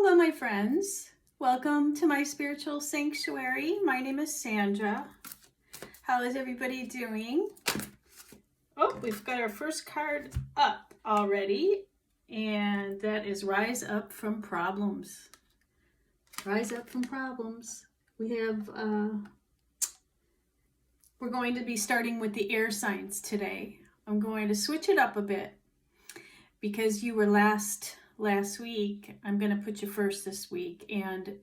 Hello, my friends. Welcome to my spiritual sanctuary. My name is Sandra. How is everybody doing? Oh, we've got our first card up already, and that is Rise Up from Problems. Rise up from problems. We're going to be starting with the air signs today. I'm going to switch it up a bit because you were last week. I'm going to put you first this week, and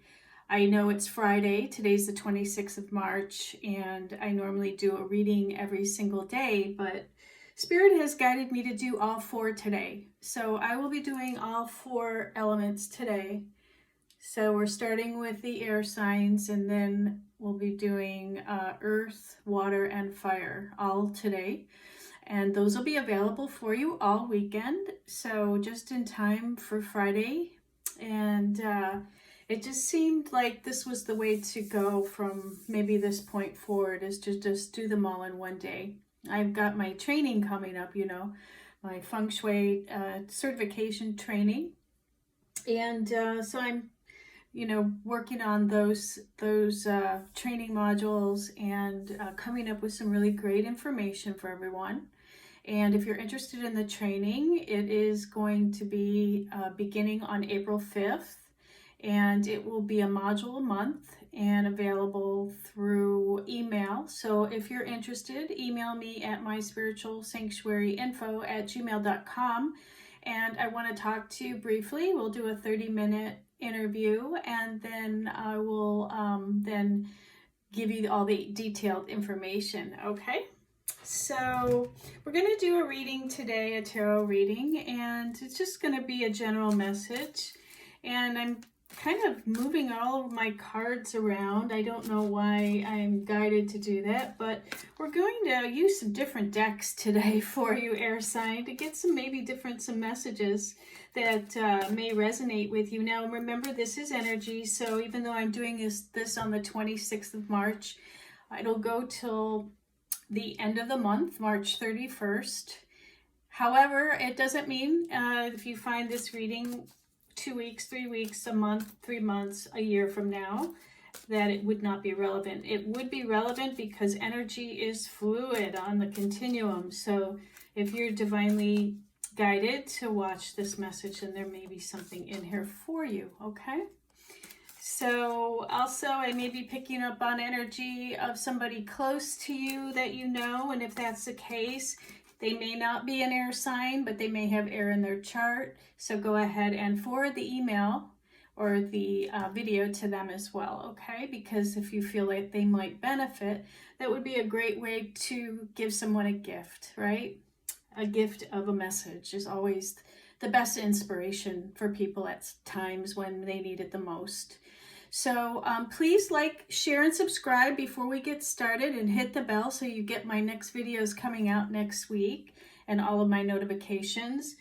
I know it's Friday. Today's the 26th of March, and I normally do a reading every single day, but Spirit has guided me to do all four today. So I will be doing all four elements today. So we're starting with the air signs, and then we'll be doing earth, water, and fire all today. And those will be available for you all weekend. So just in time for Friday. And it just seemed like this was the way to go from maybe this point forward, is to just do them all in one day. I've got my training coming up, my Feng Shui certification training. And so I'm working on those training modules and coming up with some really great information for everyone. And if you're interested in the training, it is going to be beginning on April 5th, and it will be a module a month and available through email. So if you're interested, email me at myspiritualsanctuaryinfo@gmail.com, and I want to talk to you briefly. We'll do a 30-minute interview, and then I will then give you all the detailed information. Okay, so we're going to do a reading today, a tarot reading, and it's just going to be a general message. And I'm kind of moving all of my cards around. I don't know why I'm guided to do that, but we're going to use some different decks today for you, air sign, to get some some messages that may resonate with you. Now, remember, this is energy, so even though I'm doing this on the 26th of March, it'll go till the end of the month, March 31st. However, it doesn't mean if you find this reading 2 weeks, 3 weeks, a month, 3 months, a year from now, that it would not be relevant. It would be relevant because energy is fluid on the continuum. So if you're divinely guided to watch this message, then there may be something in here for you, okay? So also, I may be picking up on energy of somebody close to you that you know, and if that's the case, they may not be an air sign, but they may have air in their chart. So go ahead and forward the email or the video to them as well, okay? Because if you feel like they might benefit, that would be a great way to give someone a gift, right? A gift of a message is always the best inspiration for people at times when they need it the most. So please like, share, and subscribe before we get started, and hit the bell so you get my next videos coming out next week and all of my notifications.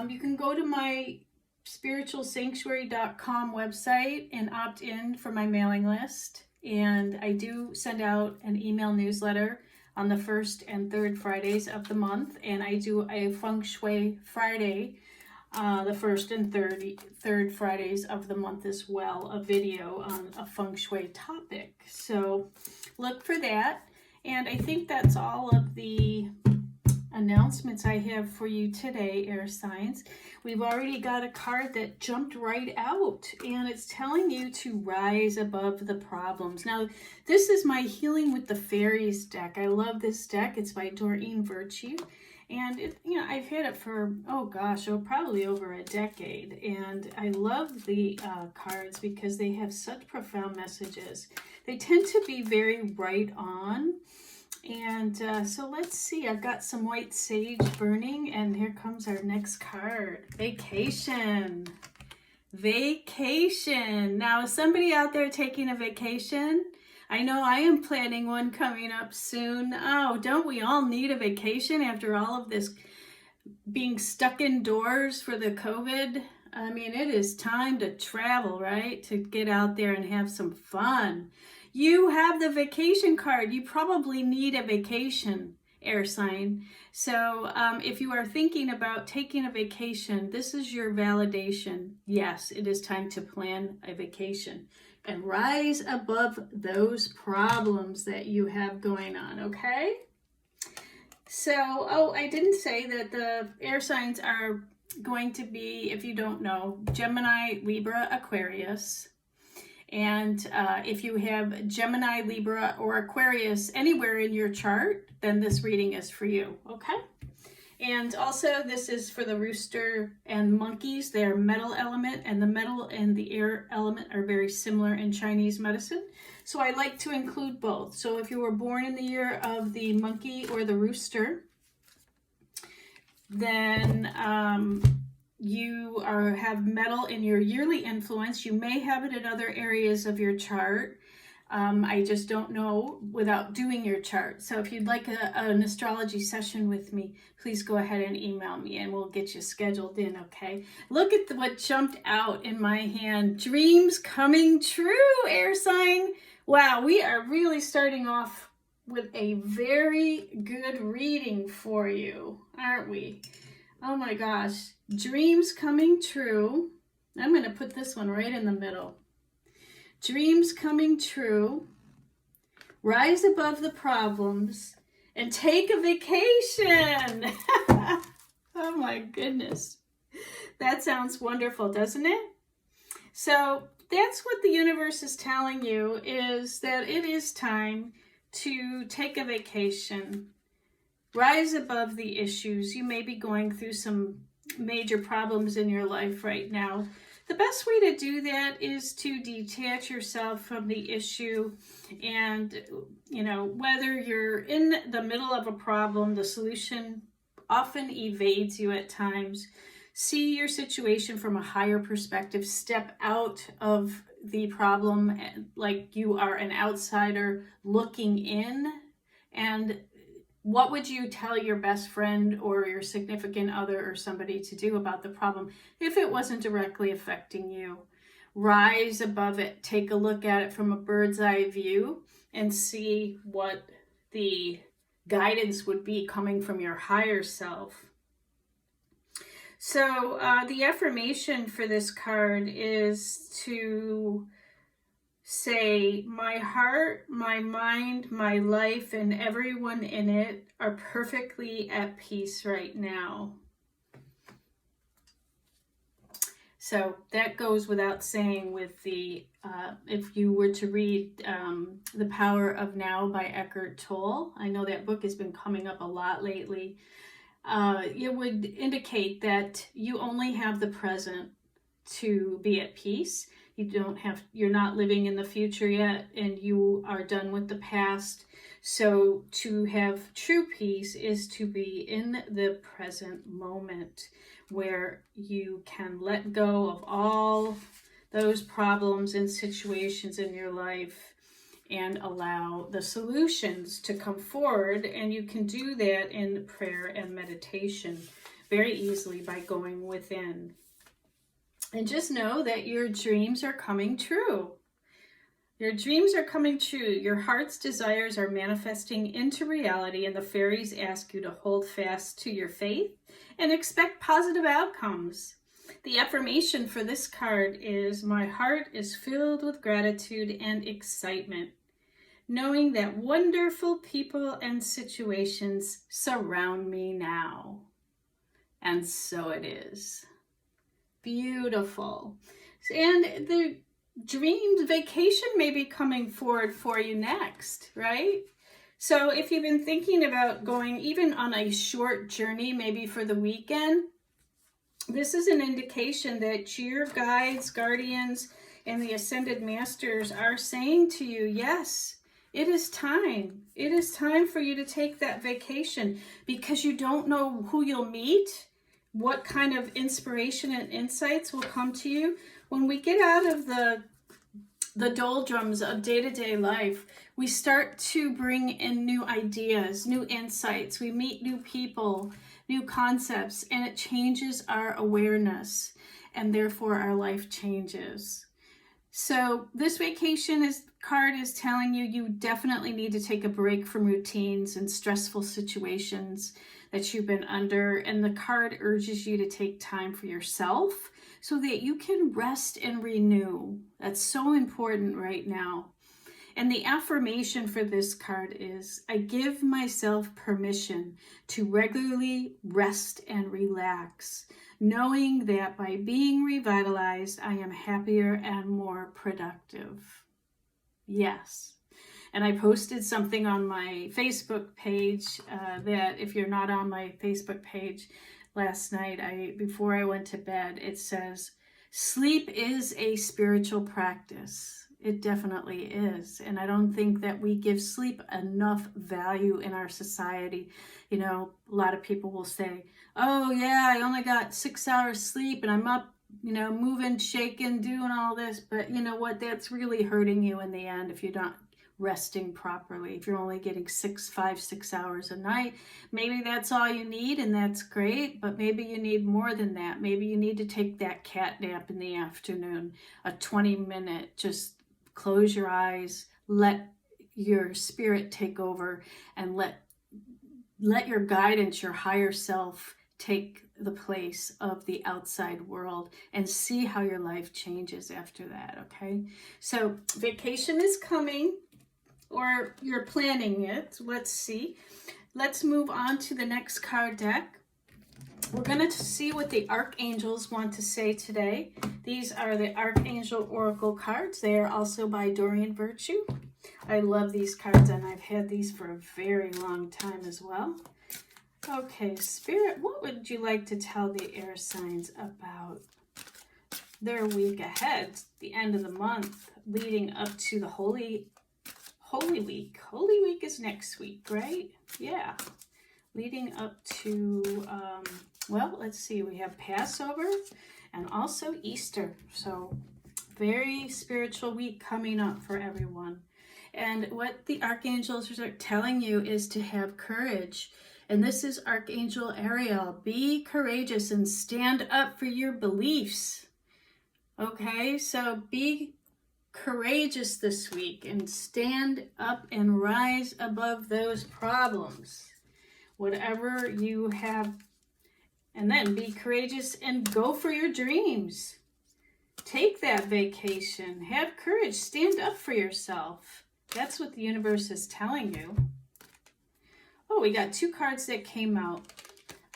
You can go to my myspiritualsanctuary.com website and opt in for my mailing list. And I do send out an email newsletter on the first and third Fridays of the month, and I do a Feng Shui Friday the first and third Fridays of the month as well, a video on a Feng Shui topic. So look for that. And I think that's all of the announcements I have for you today, air signs. We've already got a card that jumped right out, and it's telling you to rise above the problems. Now, this is my Healing with the Fairies deck. I love this deck. It's by Doreen Virtue. And I've had it for, probably over a decade. And I love the cards because they have such profound messages. They tend to be very right on. And so let's see. I've got some white sage burning, and here comes our next card. Vacation. Vacation. Now, is somebody out there taking a vacation? I know I am planning one coming up soon. Oh, don't we all need a vacation after all of this being stuck indoors for the COVID? I mean, it is time to travel, right? To get out there and have some fun. You have the vacation card. You probably need a vacation. air sign. So if you are thinking about taking a vacation, this is your validation. Yes, it is time to plan a vacation and rise above those problems that you have going on, okay? So, oh, I didn't say that the air signs are going to be, if you don't know, Gemini, Libra, Aquarius. And if you have Gemini, Libra, or Aquarius anywhere in your chart, then this reading is for you, okay? And also, this is for the rooster and monkeys. They are metal element, and the metal and the air element are very similar in Chinese medicine. So I like to include both. So if you were born in the year of the monkey or the rooster, then you have metal in your yearly influence. You may have it in other areas of your chart. I just don't know without doing your chart. So if you'd like an astrology session with me, please go ahead and email me and we'll get you scheduled in, okay? Look at what jumped out in my hand. Dreams coming true, air sign. Wow, we are really starting off with a very good reading for you, aren't we? Oh my gosh. Dreams coming true. I'm going to put this one right in the middle. Dreams coming true. Rise above the problems and take a vacation. Oh my goodness. That sounds wonderful, doesn't it? So that's what the universe is telling you, is that it is time to take a vacation. Rise above the issues. You may be going through some major problems in your life right now. The best way to do that is to detach yourself from the issue, and, you know, whether you're in the middle of a problem, the solution often evades you at times. See your situation from a higher perspective. Step out of the problem like you are an outsider looking in. And what would you tell your best friend or your significant other or somebody to do about the problem if it wasn't directly affecting you? Rise above it. Take a look at it from a bird's eye view and see what the guidance would be coming from your higher self. So the affirmation for this card is to say, my heart, my mind, my life, and everyone in it are perfectly at peace right now. So that goes without saying with the, if you were to read The Power of Now by Eckhart Tolle, I know that book has been coming up a lot lately. It would indicate that you only have the present to be at peace. You're not living in the future yet, and you are done with the past. So to have true peace is to be in the present moment, where you can let go of all those problems and situations in your life and allow the solutions to come forward. And you can do that in prayer and meditation very easily by going within. And just know that your dreams are coming true. Your dreams are coming true. Your heart's desires are manifesting into reality, and the fairies ask you to hold fast to your faith and expect positive outcomes. The affirmation for this card is, my heart is filled with gratitude and excitement, knowing that wonderful people and situations surround me now. And so it is. Beautiful. And the dream vacation may be coming forward for you next, right? So if you've been thinking about going even on a short journey, maybe for the weekend, this is an indication that your guides, guardians, and the ascended masters are saying to you, yes, it is time. It is time for you to take that vacation, because you don't know who you'll meet, what kind of inspiration and insights will come to you. When we get out of the doldrums of day-to-day life, we start to bring in new ideas, new insights. We meet new people, new concepts, and it changes our awareness, and therefore our life changes. So this vacation card is telling you you definitely need to take a break from routines and stressful situations that you've been under. And the card urges you to take time for yourself so that you can rest and renew. That's so important right now. And the affirmation for this card is, I give myself permission to regularly rest and relax, knowing that by being revitalized, I am happier and more productive. Yes. And I posted something on my Facebook page that if you're not on my Facebook page last night, before I went to bed, it says, sleep is a spiritual practice. It definitely is. And I don't think that we give sleep enough value in our society. You know, a lot of people will say, oh yeah, I only got 6 hours sleep and I'm up, you know, moving, shaking, doing all this. But you know what? That's really hurting you in the end if you're not resting properly. If you're only getting 5, 6 hours a night, maybe that's all you need and that's great, but maybe you need more than that. Maybe you need to take that cat nap in the afternoon, a 20-minute, just close your eyes, let your spirit take over, and let your guidance, your higher self, take the place of the outside world, and see how your life changes after that, okay? So vacation is coming, or you're planning it. Let's see. Let's move on to the next card deck. We're going to see what the archangels want to say today. These are the Archangel Oracle cards. They are also by Dorian Virtue. I love these cards, and I've had these for a very long time as well. Okay, Spirit, what would you like to tell the air signs about their week ahead, the end of the month, leading up to the Holy Week? Holy Week is next week, right? Yeah. Leading up to, well, let's see, we have Passover and also Easter. So very spiritual week coming up for everyone. And what the archangels are telling you is to have courage. And this is Archangel Ariel. Be courageous and stand up for your beliefs. Okay, so be courageous this week and stand up and rise above those problems. Whatever you have, and then be courageous and go for your dreams. Take that vacation. Have courage. Stand up for yourself. That's what the universe is telling you. Oh, we got 2 cards that came out.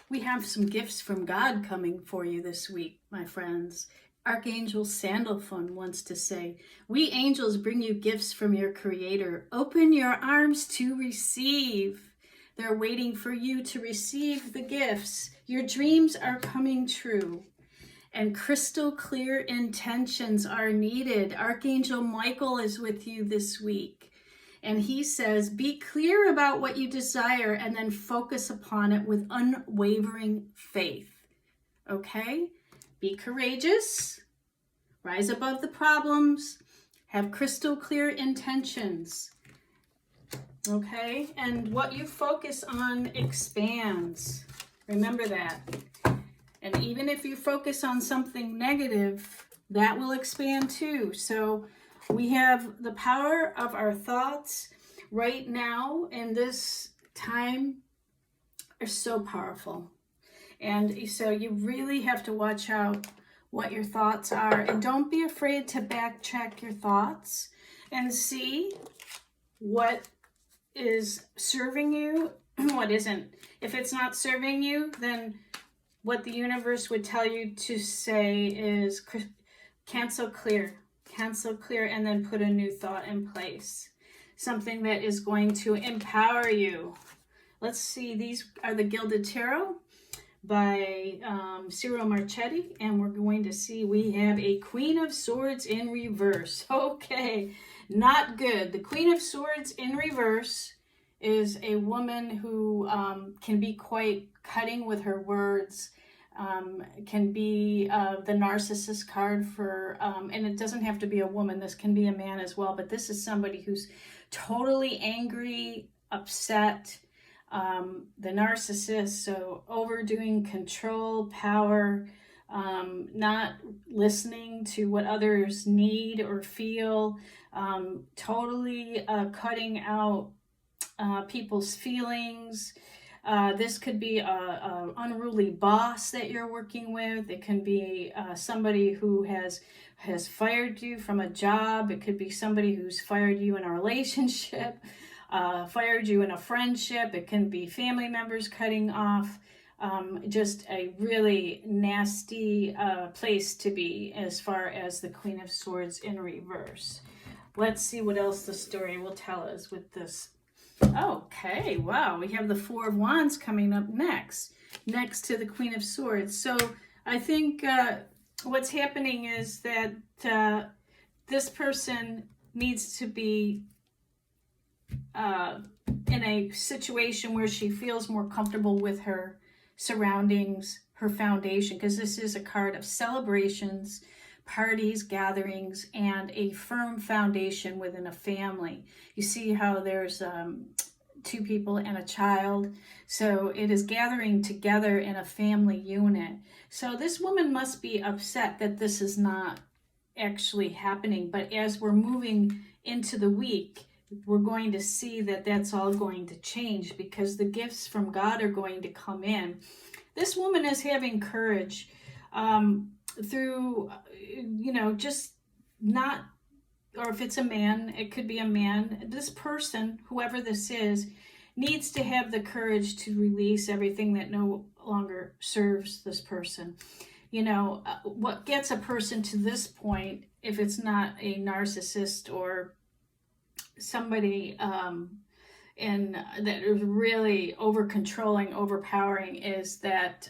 We have some gifts from God coming for you this week, my friends. Archangel Sandalphon wants to say, we angels bring you gifts from your Creator. Open your arms to receive. They're waiting for you to receive the gifts. Your dreams are coming true. And crystal clear intentions are needed. Archangel Michael is with you this week. And he says, be clear about what you desire and then focus upon it with unwavering faith. Okay? Be courageous. Rise above the problems. Have crystal clear intentions. Okay, and what you focus on expands. Remember that. And even if you focus on something negative, that will expand too. So we have the power of our thoughts right now in this time are so powerful. And so you really have to watch out what your thoughts are. And don't be afraid to backtrack your thoughts and see what is serving you, what isn't. If it's not serving you, then what the universe would tell you to say is cancel clear, and then put a new thought in place. Something that is going to empower you. Let's see, these are the Gilded Tarot by Ciro Marchetti, and we're going to see we have a Queen of Swords in reverse. Okay, not good. The Queen of Swords in reverse is a woman who can be quite cutting with her words, can be the narcissist card for, and it doesn't have to be a woman, this can be a man as well, but this is somebody who's totally angry, upset, the narcissist, so overdoing control, power, not listening to what others need or feel, totally cutting out people's feelings. This could be a unruly boss that you're working with. It can be somebody who has fired you from a job. It could be somebody who's fired you in a relationship, fired you in a friendship. It can be family members cutting off. Just a really nasty place to be as far as the Queen of Swords in reverse. Let's see what else the story will tell us with this. Okay, wow, we have the Four of Wands coming up next to the Queen of Swords. So I think what's happening is that this person needs to be in a situation where she feels more comfortable with her surroundings, her foundation, because this is a card of celebrations, parties, gatherings, and a firm foundation within a family. You see how there's two people and a child, so it is gathering together in a family unit. So this woman must be upset that this is not actually happening, but as we're moving into the week, we're going to see that that's all going to change, because the gifts from God are going to come in. This woman is having courage through, just not, or if it's a man, it could be a man. This person, whoever this is, needs to have the courage to release everything that no longer serves this person. What gets a person to this point, if it's not a narcissist or somebody that is really over controlling, overpowering, is that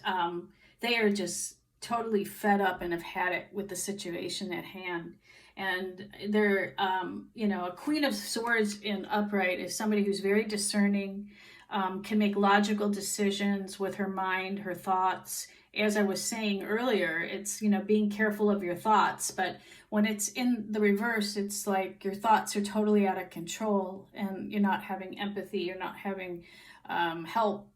they are just totally fed up and have had it with the situation at hand. And they're, a Queen of Swords in upright is somebody who's very discerning, can make logical decisions with her mind, her thoughts. As I was saying earlier, it's, being careful of your thoughts. But when it's in the reverse, it's like your thoughts are totally out of control and you're not having empathy. You're not having help,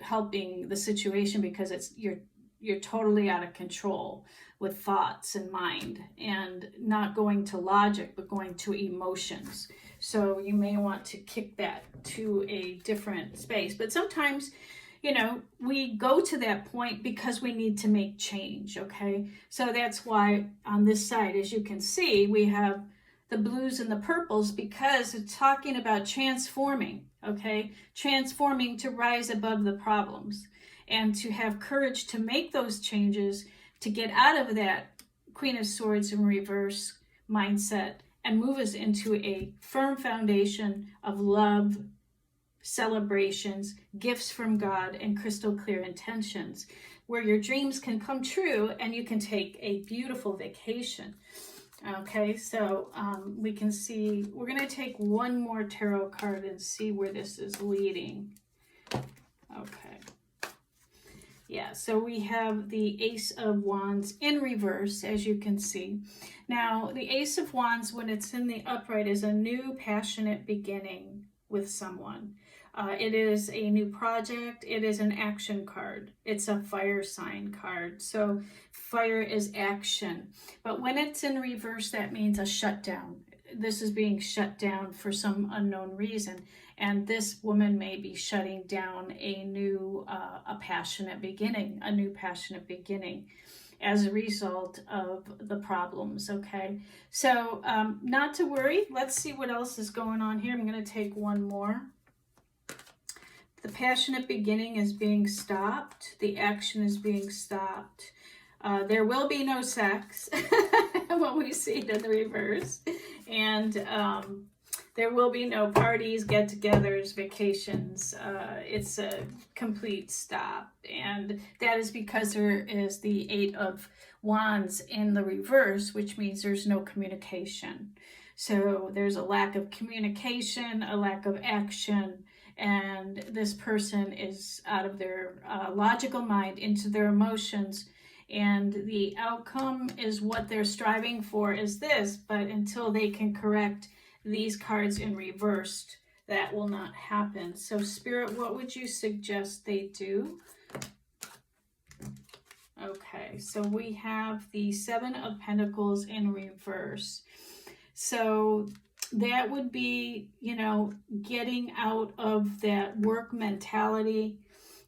helping the situation, because you're totally out of control with thoughts and mind, and not going to logic, but going to emotions. So you may want to kick that to a different space. But sometimes, we go to that point because we need to make change, okay? So that's why on this side, as you can see, we have the blues and the purples, because it's talking about transforming, okay? Transforming to rise above the problems and to have courage to make those changes, to get out of that Queen of Swords in reverse mindset and move us into a firm foundation of love, celebrations, gifts from God, and crystal clear intentions, where your dreams can come true and you can take a beautiful vacation. Okay, so we can see, we're going to take one more tarot card and see where this is leading. Okay. Yeah, so we have the Ace of Wands in reverse, as you can see. Now, the Ace of Wands, when it's in the upright, is a new passionate beginning with someone. It is a new project. It is an action card. It's a fire sign card. So fire is action. But when it's in reverse, that means a shutdown. This is being shut down for some unknown reason. And this woman may be shutting down a new, a passionate beginning, as a result of the problems, okay? So not to worry. Let's see what else is going on here. I'm going to take one more. The passionate beginning is being stopped. The action is being stopped. There will be no sex when we see it in the reverse. And there will be no parties, get-togethers, vacations. It's a complete stop. And that is because there is the Eight of Wands in the reverse, which means there's no communication. So there's a lack of communication, a lack of action, and this person is out of their logical mind into their emotions, and the outcome is what they're striving for is this, but until they can correct these cards in reversed, that will not happen. So Spirit, what would you suggest they do? Okay, so we have the Seven of Pentacles in reverse. So that would be, you know, getting out of that work mentality.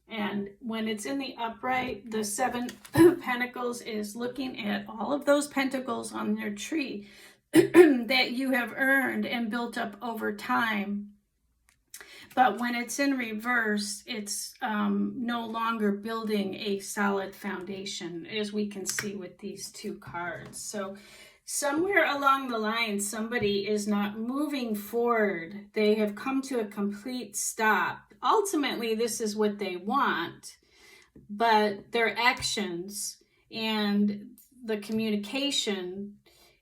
And when it's in the upright, the Seven of Pentacles is looking at all of those pentacles on their tree that you have earned and built up over time. But when it's in reverse, it's no longer building a solid foundation, as we can see with these two cards. So somewhere along the line, somebody is not moving forward. They have come to a complete stop. Ultimately, this is what they want, but their actions and the communication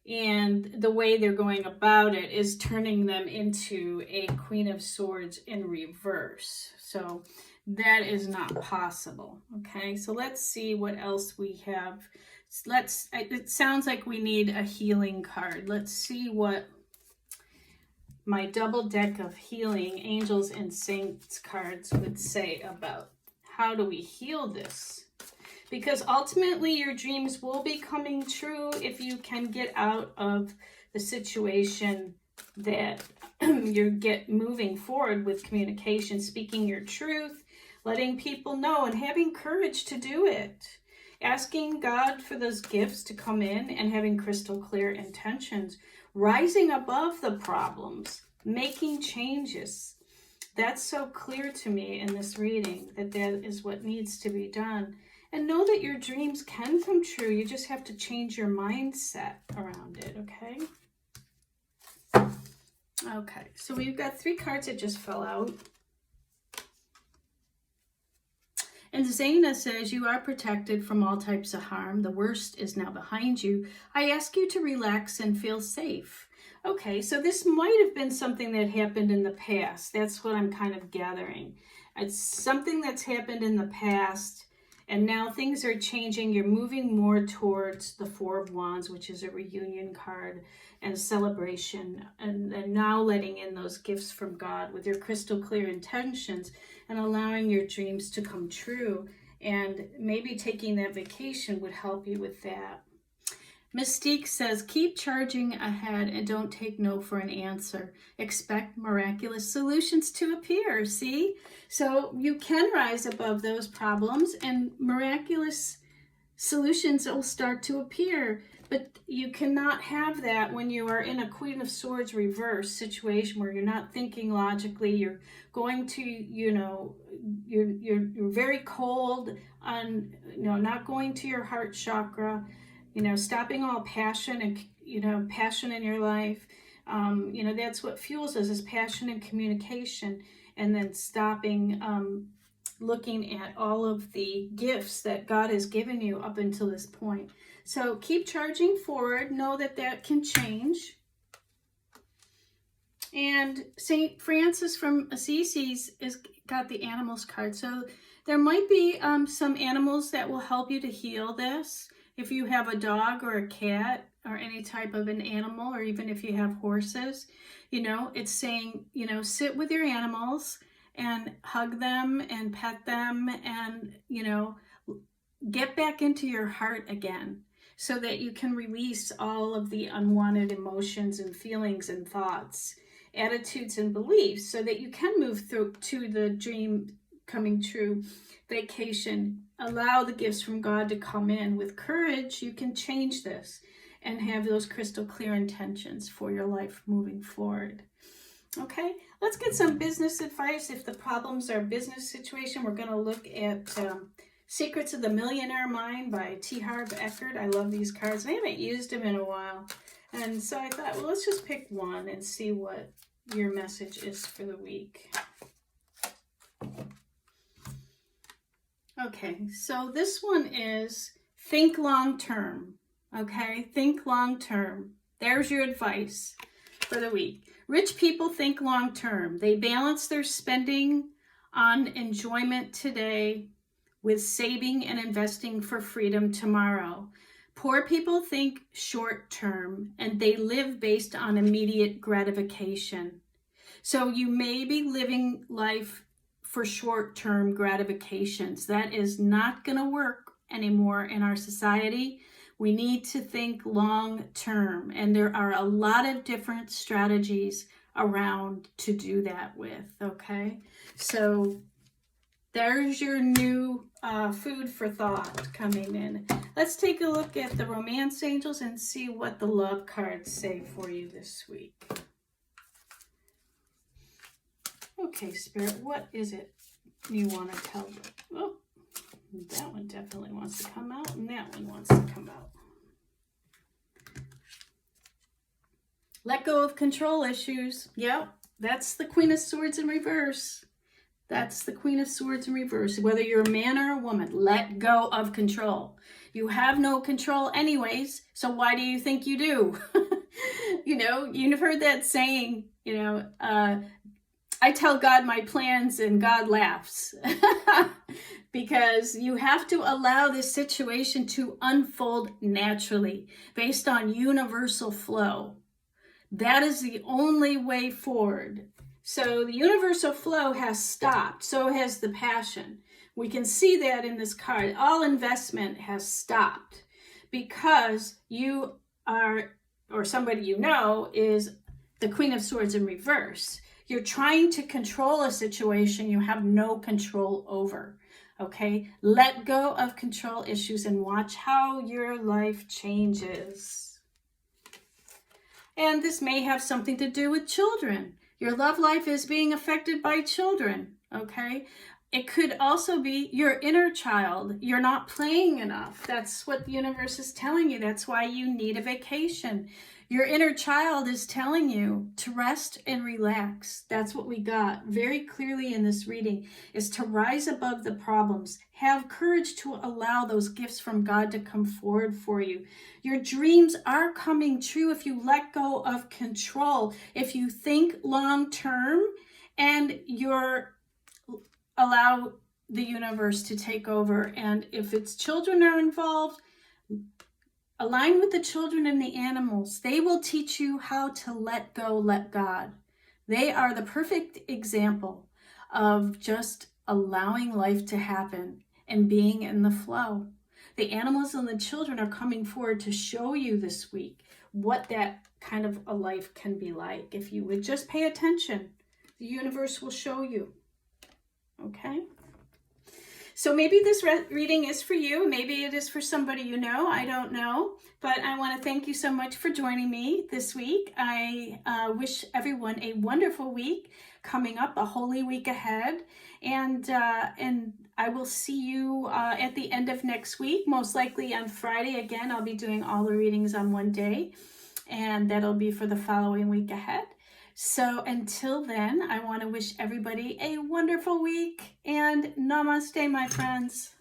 and the way they're going about it is turning them into a Queen of Swords in reverse. So that is not possible. Okay, so let's see what else we have. It sounds like we need a healing card. Let's see what my double deck of healing angels and saints cards would say about how do we heal this. Because ultimately your dreams will be coming true if you can get out of the situation that you get moving forward with communication, speaking your truth, letting people know and having courage to do it. Asking God for those gifts to come in and having crystal clear intentions. Rising above the problems, making changes. That's so clear to me in this reading that that is what needs to be done. And know that your dreams can come true. You just have to change your mindset around it, okay? Okay, so we've got 3 cards that just fell out. And Zaina says, you are protected from all types of harm. The worst is now behind you. I ask you to relax and feel safe. Okay, so this might have been something that happened in the past. That's what I'm kind of gathering. It's something that's happened in the past. And now things are changing. You're moving more towards the Four of Wands, which is a reunion card and a celebration. And now letting in those gifts from God with your crystal clear intentions and allowing your dreams to come true. And maybe taking that vacation would help you with that. Mystique says, keep charging ahead and don't take no for an answer. Expect miraculous solutions to appear. See? So you can rise above those problems and miraculous solutions will start to appear. But you cannot have that when you are in a Queen of Swords reverse situation where you're not thinking logically. You're going to, you know, you're very cold on, you know, not going to your heart chakra. You know, stopping all passion and, you know, passion in your life. You know, that's what fuels us is passion and communication. And then stopping looking at all of the gifts that God has given you up until this point. So keep charging forward. Know that that can change. And St. Francis from Assisi's has got the animals card. So there might be some animals that will help you to heal this. If you have a dog or a cat or any type of an animal, or even if you have horses, you know, it's saying, you know, sit with your animals and hug them and pet them and, you know, get back into your heart again so that you can release all of the unwanted emotions and feelings and thoughts, attitudes and beliefs so that you can move through to the dream coming true vacation. Allow the gifts from God to come in. With courage, you can change this and have those crystal clear intentions for your life moving forward. Okay, let's get some business advice. If the problems are business situation, we're going to look at Secrets of the Millionaire Mind by T. Harv Eckert. I love these cards. I haven't used them in a while. And so I thought, well, let's just pick one and see what your message is for the week. Okay, so this one is think long term. Okay, think long term. There's your advice for the week. Rich people think long term. They balance their spending on enjoyment today with saving and investing for freedom tomorrow. Poor people think short term and they live based on immediate gratification. So you may be living life for short-term gratifications. That is not going to work anymore in our society. We need to think long term, and there are a lot of different strategies around to do that with, okay? So there's your new food for thought coming in. Let's take a look at the romance angels and see what the love cards say for you this week. Okay, Spirit, what is it you want to tell them? Oh, that one definitely wants to come out, and that one wants to come out. Let go of control issues. Yep, that's the Queen of Swords in reverse. That's the Queen of Swords in reverse. Whether you're a man or a woman, let go of control. You have no control anyways, so why do you think you do? You know, you've heard that saying, you know, I tell God my plans and God laughs. Because you have to allow this situation to unfold naturally based on universal flow. That is the only way forward. So the universal flow has stopped. So has the passion. We can see that in this card. All investment has stopped because you are, or somebody you know, is the Queen of Swords in reverse. You're trying to control a situation you have no control over. Okay? Let go of control issues and watch how your life changes. And this may have something to do with children. Your love life is being affected by children, okay? It could also be your inner child. You're not playing enough. That's what the universe is telling you. That's why you need a vacation. Your inner child is telling you to rest and relax. That's what we got very clearly in this reading, is to rise above the problems. Have courage to allow those gifts from God to come forward for you. Your dreams are coming true if you let go of control. If you think long term and allow the universe to take over. And if it's children are involved, align with the children and the animals. They will teach you how to let go, let God. They are the perfect example of just allowing life to happen and being in the flow. The animals and the children are coming forward to show you this week what that kind of a life can be like. If you would just pay attention, the universe will show you. Okay? So maybe this reading is for you. Maybe it is for somebody you know. I don't know. But I want to thank you so much for joining me this week. I wish everyone a wonderful week coming up, a holy week ahead. And I will see you at the end of next week, most likely on Friday. Again, I'll be doing all the readings on one day. And that'll be for the following week ahead. So until then, I want to wish everybody a wonderful week and namaste, my friends.